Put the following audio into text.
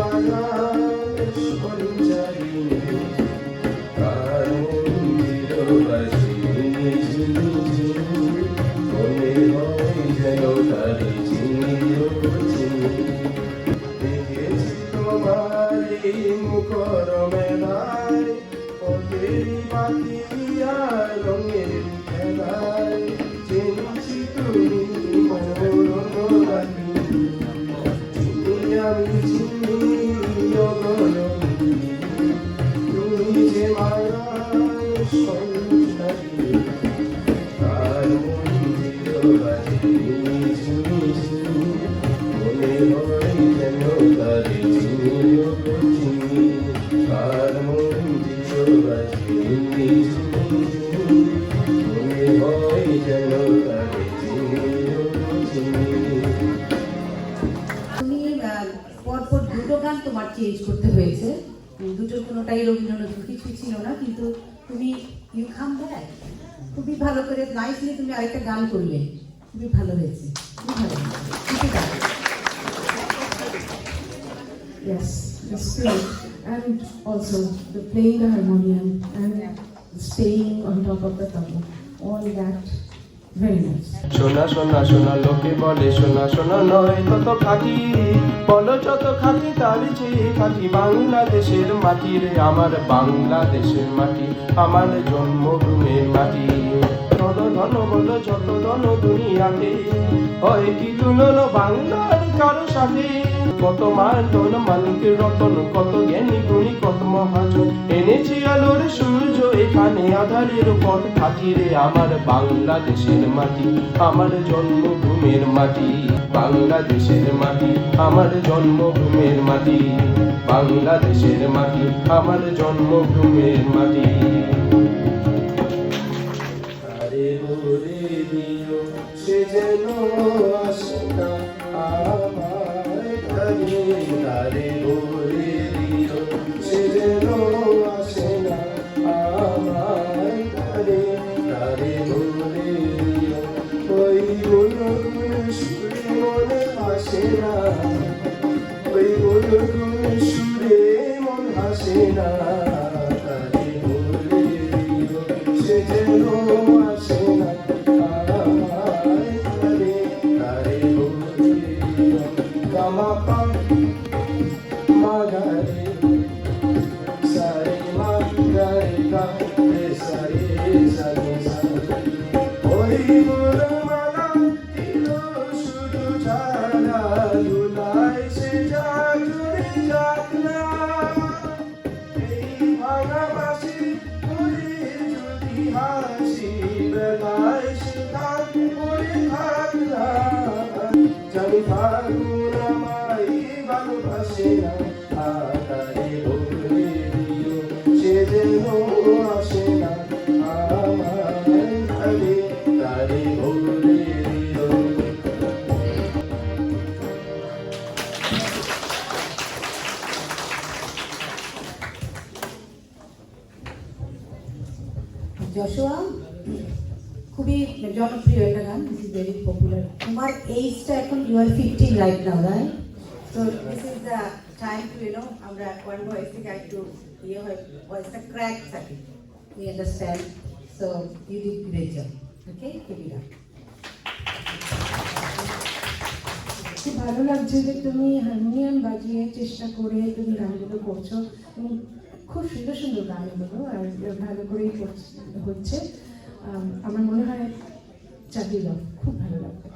মায়ার সঞ্চারিণী তার মন্দিরবাসী মনে হয় যেন তারি দেখেছি তোমার এই মুখর মেলায় পথের বাকি আর রঙের খেলায় চেনেছি তুমি মনোরানী আমি চিনি তুমি যে মায়ার সঞ্চারী তার মন্দিরবাসী মনে হয় যেন তারি চিনি তার মন্দিরবাসী মনে হয় যেন তারি চিনি। পরপর দুটো গান তোমার চেঞ্জ করতে হয়েছে, দুটোর কোনোটাই রবীন্দ্রনাথ কিছুই ছিল না, কিন্তু তুমি ইউ কাম ব্যাক খুবই ভালো করে নাইসলি তুমি আরেকটা গান করলে, খুবই ভালো হয়েছে, খুবই ভালো হয়েছে। Yes, the spirit and also the playing the harmonium and staying on top of the tabla, all that very nice. সোনা সোনা সোনা লোকে বলে সোনা সোনা নয় তত খাঁটি বলো যত খাঁটি তার চেয়ে খাঁটি বাংলাদেশের মাটি রে আমার বাংলাদেশের মাটি আমার জন্মভূমির মাটি ধন ধন বলো যত ধন দুনিয়াতে হয় কি তুলনো বাংলার কারো সাথে কত মানন মানিকের রতন কত জ্ঞানী গুণী কত মহাজন এনেছি আলোর সূর্য এখানে আধারের পথ থাকি রে আমার বাংলাদেশের মাটি আমার জন্মভূমির মাটি বাংলাদেশের মাটি আমার জন্মভূমির মাটি বাংলাদেশের মাটি আমার জন্মভূমির মাটি আরে ওরে দিও সে যেন আসে না আমার ঘরে আরে ওরে দিও সে যেন আসে না আমার ঘরে আরে ওরে দিও ওই গুনগুন সুরে মনে হাসে না ওই গুনগুন সুরে মন হাসে না আরে ওরে দিও সে যেন আসে না আমার ঘরে আরে ওরে দিও গামাপা মাগারে সারে মাগারে গা রে সারে সারে সারে ওই গুরমালা দিল শুধু ঝালা দুলাই সে জাগরে জাগলা এই ভাঙা বাসি করে যদি হাসি বেলায় সে গান করে থাকলা জানি ফাগুন আমায় ভালোবাসে না আকারে বলে দিও সে যেন আসে না আমার ঘরে তারে বলে দিও। যশোয়া খুবই জনপ্রিয় একটা গান, দিস ইজ ভেরি পপুলার। তোমার এইজটা এখন you are 15 right now, right? So this is the time to আমরা ওয়ান ভয়েস থেকে একটু হয় ভয়েসটা ক্র্যাক থাকে, we understand, so you did great job, okay? কেবিরা খুব ভালো লাগছে যে তুমি হারমোনিয়াম বাজিয়ে চেষ্টা করে তুমি গানগুলো করছো এবং খুব সুন্দর সুন্দর গানগুলো আর ভালো করেই হচ্ছে। আমার মনে হয় চাকরি খুব ভালো লাগবে।